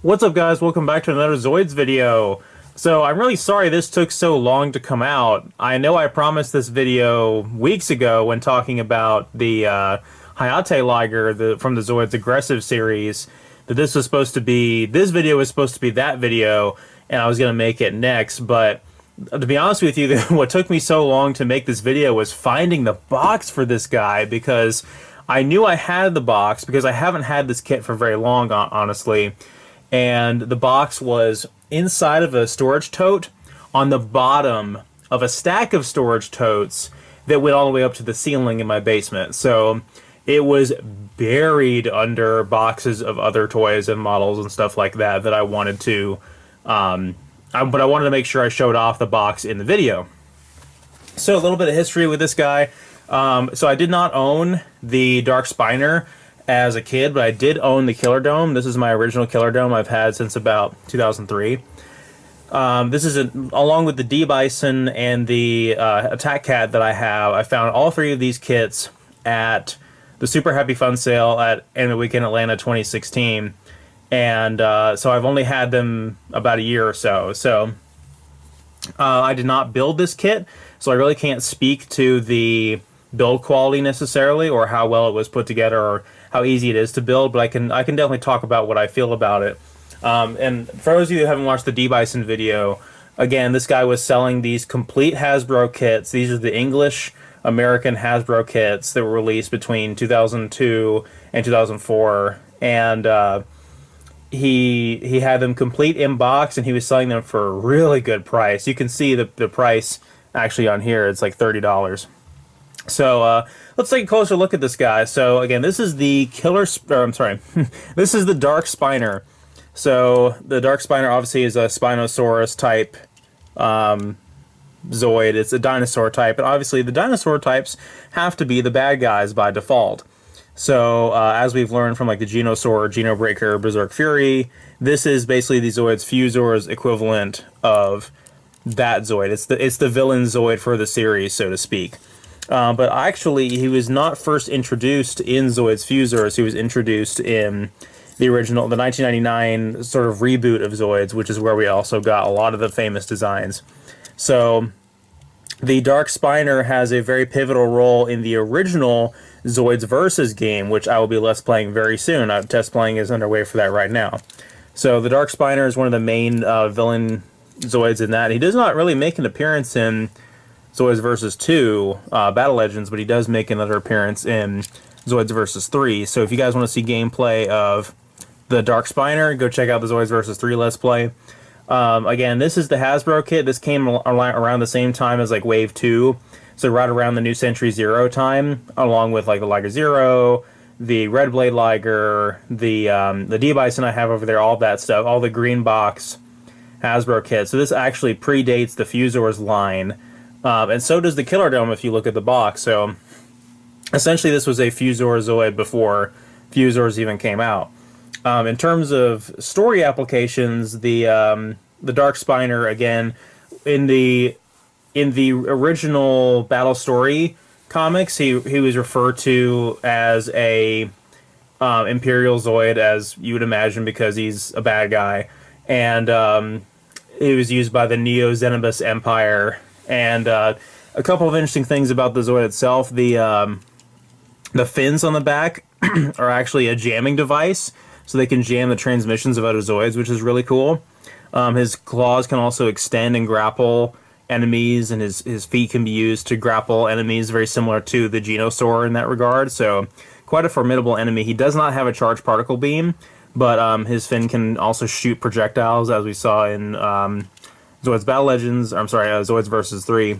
What's up, guys? Welcome back to another Zoids video. So I'm really sorry this took so long to come out. I know I promised this video weeks ago when talking about the Hayate Liger from the Zoids Aggressive series, that this video was supposed to be that video, and I was going to make it next. But to be honest with you, what took me so long to make this video was finding the box for this guy, because I knew I had the box because I haven't had this kit for very long, honestly. And the box was inside of a storage tote on the bottom of a stack of storage totes that went all the way up to the ceiling in my basement. So it was buried under boxes of other toys and models and stuff like that I wanted to, but I wanted to make sure I showed off the box in the video. So a little bit of history with this guy. So I did not own the Dark Spiner as a kid, but I did own the Killer Dome. This is my original Killer Dome I've had since about 2003. This is along with the D-Bison and the Attack Cat that I have. I found all three of these kits at the Super Happy Fun Sale at Anime Weekend Atlanta 2016. And so I've only had them about a year or so. So I did not build this kit, so I really can't speak to the build quality necessarily, or how well it was put together, or how easy it is to build, but I can definitely talk about what I feel about it. And for those of you who haven't watched the D-Bison video, again, this guy was selling these complete Hasbro kits. These are the English American Hasbro kits that were released between 2002 and 2004, and he had them complete in box, and he was selling them for a really good price. You can see the price actually on here. It's like $30. So let's take a closer look at this guy. So again, this is the this is the Dark Spiner. So the Dark Spiner obviously is a Spinosaurus type Zoid. It's a dinosaur type, and obviously the dinosaur types have to be the bad guys by default. So as we've learned from like the Genosaur, Genobreaker, Berserk Fury, this is basically the Zoid's Fusor's equivalent of that Zoid. It's the villain Zoid for the series, so to speak. But actually, he was not first introduced in Zoid's Fusors. He was introduced in the 1999 sort of reboot of Zoids, which is where we also got a lot of the famous designs. So the Dark Spiner has a very pivotal role in the original Zoids Versus game, which I will be Let's Playing very soon. Test playing is underway for that right now. So the Dark Spiner is one of the main villain Zoids in that. He does not really make an appearance in Zoids Versus 2 Battle Legends, but he does make another appearance in Zoids Versus 3. So if you guys want to see gameplay of the Dark Spiner, go check out the Zoids Versus 3 Let's Play. Again, this is the Hasbro kit. This came around the same time as like Wave 2, so right around the New Century Zero time, along with like the Liger Zero, the Red Blade Liger, the D-Bison I have over there, all that stuff, all the green box Hasbro kit. So this actually predates the Fusors line. And so does the Killer Dome if you look at the box. So essentially this was a Fusor Zoid before Fusors even came out. In terms of story applications, the Dark Spiner, again, in the original Battle Story comics, he was referred to as a Imperial Zoid, as you would imagine, because he's a bad guy. And he was used by the Neo-Xenobus Empire. And a couple of interesting things about the Zoid itself. The fins on the back are actually a jamming device, so they can jam the transmissions of other Zoids, which is really cool. His claws can also extend and grapple enemies, and his feet can be used to grapple enemies, very similar to the Genosaur in that regard. So quite a formidable enemy. He does not have a charged particle beam, but his fin can also shoot projectiles, as we saw in Zoids Battle Legends, Zoids Versus 3.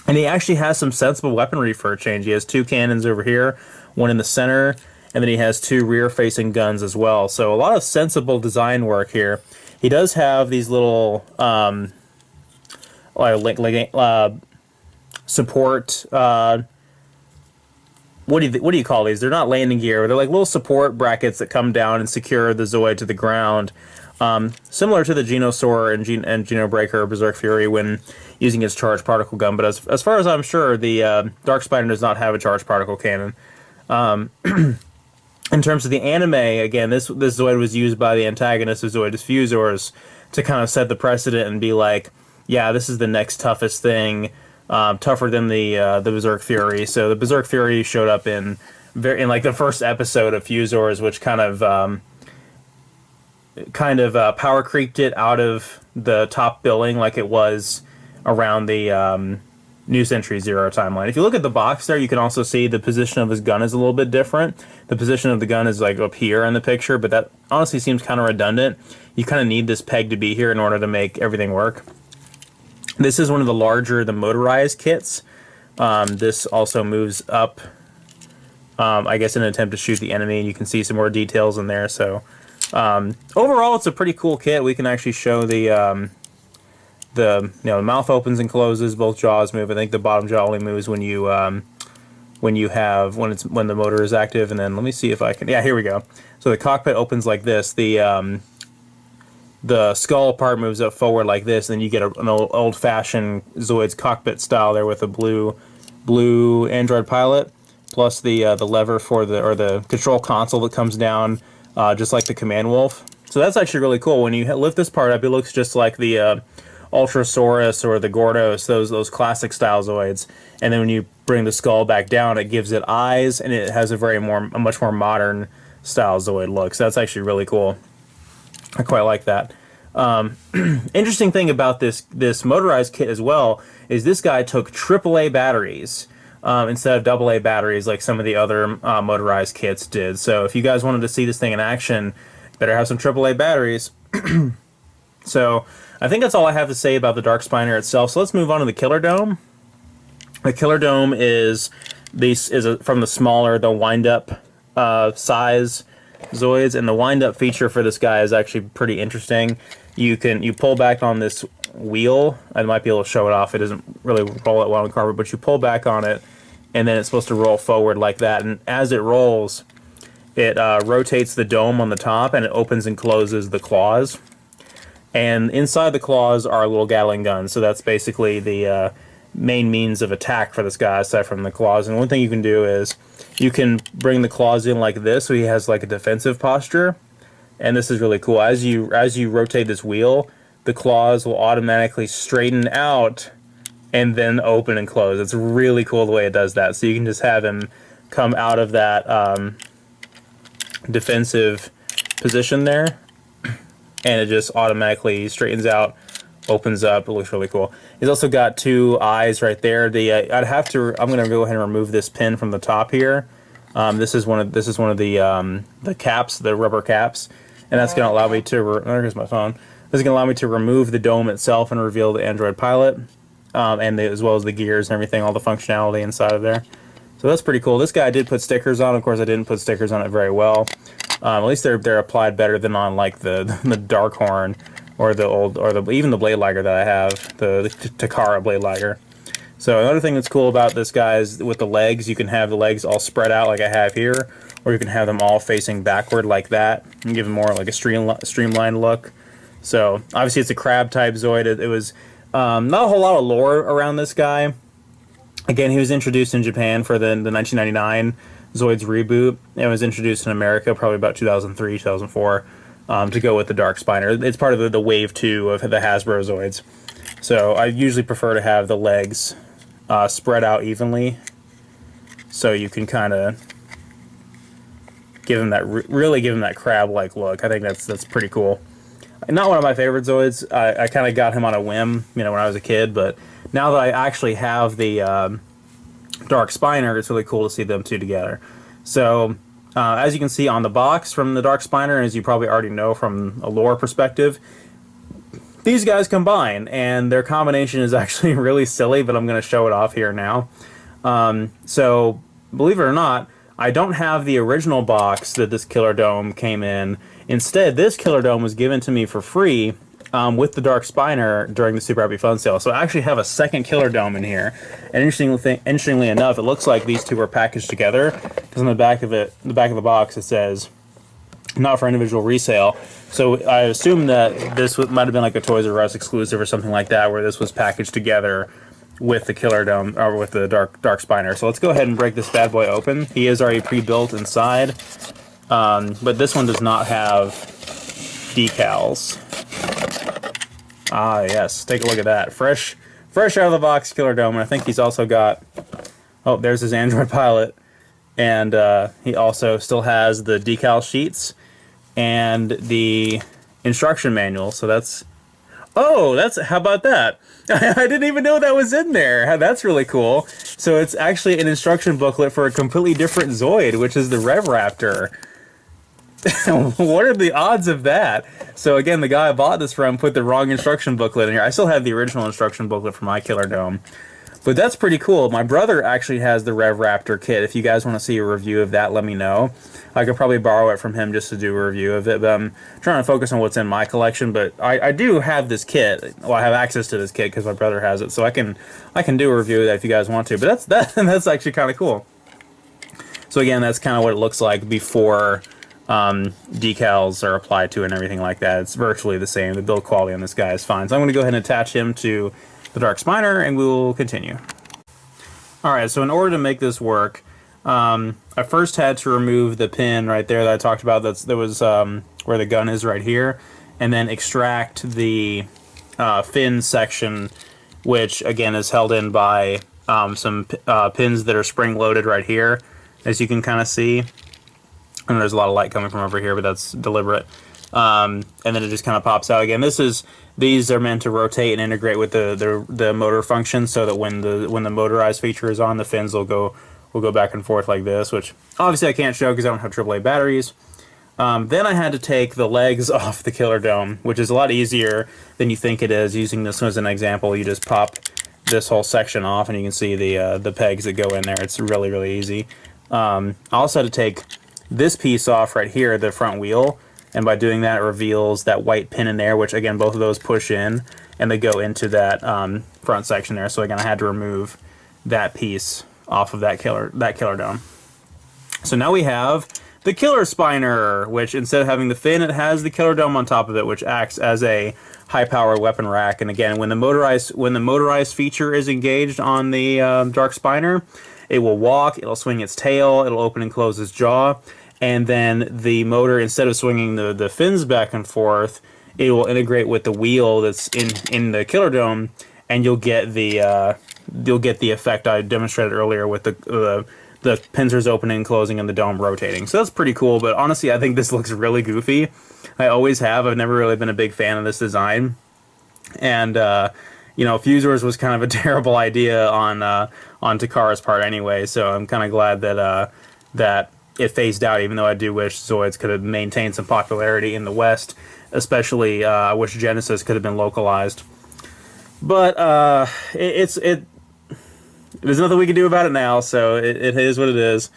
And he actually has some sensible weaponry for a change. He has two cannons over here, one in the center, and then he has two rear-facing guns as well. So a lot of sensible design work here. He does have these little support, what do you call these? They're not landing gear. They're like little support brackets that come down and secure the Zoid to the ground. Similar to the Genosaur and Genobreaker or Berserk Fury when using his charged particle gun, but as far as I'm sure, the Dark Spiner does not have a charged particle cannon. In terms of the anime, again, this Zoid was used by the antagonist of Zoid Diffusors to kind of set the precedent and be like, yeah, this is the next toughest thing, tougher than the Berserk Fury. So the Berserk Fury showed up in like the first episode of Fusors, which kind of power creeped it out of the top billing like it was around the New Century Zero timeline. If you look at the box there, you can also see the position of his gun is a little bit different. The position of the gun is like up here in the picture, but that honestly seems kind of redundant. You kind of need this peg to be here in order to make everything work. This is one of the larger, the motorized kits. This also moves up, I guess, in an attempt to shoot the enemy, and you can see some more details in there. So overall, it's a pretty cool kit. We can actually show the the mouth opens and closes, both jaws move. I think the bottom jaw only moves when when the motor is active. And then let me see if I can. Yeah, here we go. So the cockpit opens like this. The skull part moves up forward like this, and then you get an old-fashioned Zoids cockpit style there with a blue Android pilot, plus the lever for the control console that comes down, just like the Command Wolf. So that's actually really cool. When you lift this part up, it looks just like the Ultrasaurus or the Gordos, those classic style Zoids. And then when you bring the skull back down, it gives it eyes, and it has a much more modern style Zoid look. So that's actually really cool. I quite like that. Interesting thing about this motorized kit as well is this guy took AAA batteries instead of AA batteries like some of the other motorized kits did. So if you guys wanted to see this thing in action, better have some AAA batteries. So I think that's all I have to say about the Dark Spiner itself. So let's move on to the Killer Dome. The Killer Dome is from the smaller, the wind-up size Zoids, and the wind-up feature for this guy is actually pretty interesting. You pull back on this wheel. I might be able to show it off. It doesn't really roll it well on carpet, but you pull back on it, and then it's supposed to roll forward like that. And as it rolls, it rotates the dome on the top, and it opens and closes the claws. And inside the claws are little Gatling guns, so that's basically the main means of attack for this guy, aside from the claws. And one thing you can do is you can bring the claws in like this, so he has like a defensive posture. And this is really cool. As you rotate this wheel, the claws will automatically straighten out and then open and close. It's really cool the way it does that. So you can just have him come out of that defensive position there, and it just automatically straightens out, opens up. It looks really cool. He's also got two eyes right there. I'm gonna go ahead and remove this pin from the top here. This is one of the caps, the rubber caps, and that's gonna allow me to. There's my phone. This is gonna allow me to remove the dome itself and reveal the Android pilot, as well as the gears and everything, all the functionality inside of there. So that's pretty cool. This guy did put stickers on. Of course, I didn't put stickers on it very well. At least they're applied better than on like the Darkhorn or even the Blade Liger that I have, the Takara Blade Liger. So another thing that's cool about this guy is with the legs, you can have the legs all spread out like I have here, or you can have them all facing backward like that and give them more like a streamlined look. So obviously it's a crab type Zoid. It was not a whole lot of lore around this guy. Again, he was introduced in Japan for the 1999 Zoids reboot. It was introduced in America probably about 2003, 2004 to go with the Dark Spiner. It's part of the Wave 2 of the Hasbro Zoids. So I usually prefer to have the legs spread out evenly, so you can kind of give him that really give him that crab-like look. I think that's pretty cool. Not one of my favorite Zoids. I kind of got him on a whim, when I was a kid, but now that I actually have the Dark Spiner, it's really cool to see them two together. So as you can see on the box from the Dark Spiner, and as you probably already know from a lore perspective, these guys combine, and their combination is actually really silly, but I'm going to show it off here now. So, believe it or not, I don't have the original box that this Killer Dome came in. Instead, this Killer Dome was given to me for free with the Dark Spiner during the Super Happy Fun sale. So I actually have a second Killer Dome in here. And interestingly enough, it looks like these two were packaged together, because on the back of the box it says, "Not for individual resale." So I assume that this might have been like a Toys R Us exclusive or something like that, where this was packaged together with the Killer Dome, or with the Dark Spiner. So let's go ahead and break this bad boy open. He is already pre-built inside. but this one does not have decals. Ah, yes. Take a look at that. Fresh out of the box Killer Dome. And I think he's also got... Oh, there's his Android Pilot. And he also still has the decal sheets and the instruction manual. So that's... Oh, how about that? I didn't even know that was in there. That's really cool. So it's actually an instruction booklet for a completely different Zoid, which is the Rev Raptor. What are the odds of that? So again, the guy I bought this from put the wrong instruction booklet in here. I still have the original instruction booklet for my Killer Dome. But that's pretty cool. My brother actually has the Rev Raptor kit. If you guys want to see a review of that, let me know. I could probably borrow it from him just to do a review of it. But I'm trying to focus on what's in my collection. But I do have this kit. Well, I have access to this kit because my brother has it. So I can do a review of that if you guys want to. But that's actually kind of cool. So again, that's kind of what it looks like before decals are applied to it and everything like that. It's virtually the same. The build quality on this guy is fine. So I'm going to go ahead and attach him to the Dark Spiner, and we will continue. Alright, so in order to make this work, I first had to remove the pin right there that I talked about. That was where the gun is right here, and then extract the fin section, which again is held in by some pins that are spring-loaded right here, as you can kind of see. And there's a lot of light coming from over here, but that's deliberate. And then it just kind of pops out again. These are meant to rotate and integrate with the motor function, so that when the motorized feature is on, the fins will go back and forth like this. Which obviously I can't show because I don't have AAA batteries. Then I had to take the legs off the Killer Dome, which is a lot easier than you think it is. Using this one as an example, you just pop this whole section off, and you can see the pegs that go in there. It's really easy. I also had to take this piece off right here, the front wheel. And by doing that, it reveals that white pin in there, which again, both of those push in, and they go into that front section there. So again, I had to remove that piece off of that Killer Dome. So now we have the Killer Spiner, which instead of having the fin, it has the Killer Dome on top of it, which acts as a high-power weapon rack. And again, when the motorized feature is engaged on the Dark Spiner, it will walk, it'll swing its tail, it'll open and close its jaw. And then the motor, instead of swinging the fins back and forth, it will integrate with the wheel that's in the Killer Dome, and you'll get the effect I demonstrated earlier with the pincers opening and closing and the dome rotating. So that's pretty cool. But honestly, I think this looks really goofy. I always have. I've never really been a big fan of this design, and you know, Fusors was kind of a terrible idea on Takara's part anyway. So I'm kind of glad that it phased out, even though I do wish Zoids could have maintained some popularity in the West, especially I wish Genesis could have been localized. But there's nothing we can do about it now, so it is what it is.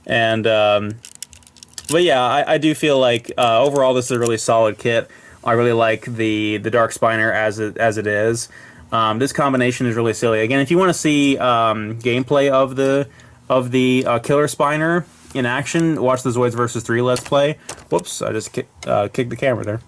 And but yeah, I do feel like overall this is a really solid kit. I really like the Dark Spiner as it is. This combination is really silly. Again, if you want to see gameplay of the Killer Spiner in action, watch the Zoids vs. 3 Let's Play. Whoops, I just kicked the camera there.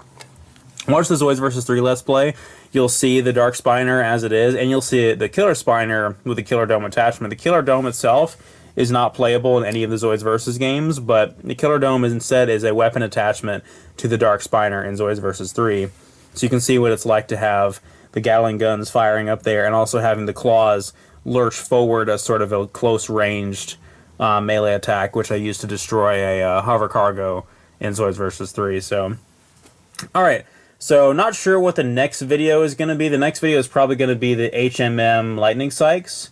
Watch the Zoids vs. 3 Let's Play. You'll see the Dark Spiner as it is, and you'll see the Killer Spiner with the Killer Dome attachment. The Killer Dome itself is not playable in any of the Zoids vs. games, but the Killer Dome instead is a weapon attachment to the Dark Spiner in Zoids vs. 3. So you can see what it's like to have the Gatling guns firing up there, and also having the claws lurch forward as sort of a close-ranged melee attack, which I used to destroy a hover cargo in Zoids vs. 3. So, alright, so not sure what the next video is going to be. The next video is probably going to be the HMM Lightning Sykes.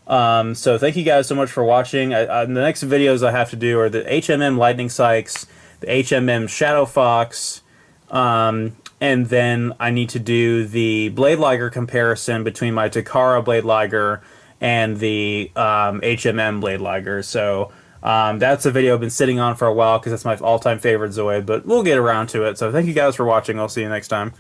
So thank you guys so much for watching. The next videos I have to do are the HMM Lightning Sykes, the HMM Shadow Fox, and then I need to do the Blade Liger comparison between my Takara Blade Liger and the HMM Blade Liger. So that's a video I've been sitting on for a while because that's my all-time favorite Zoid, but we'll get around to it. So thank you guys for watching. I'll see you next time.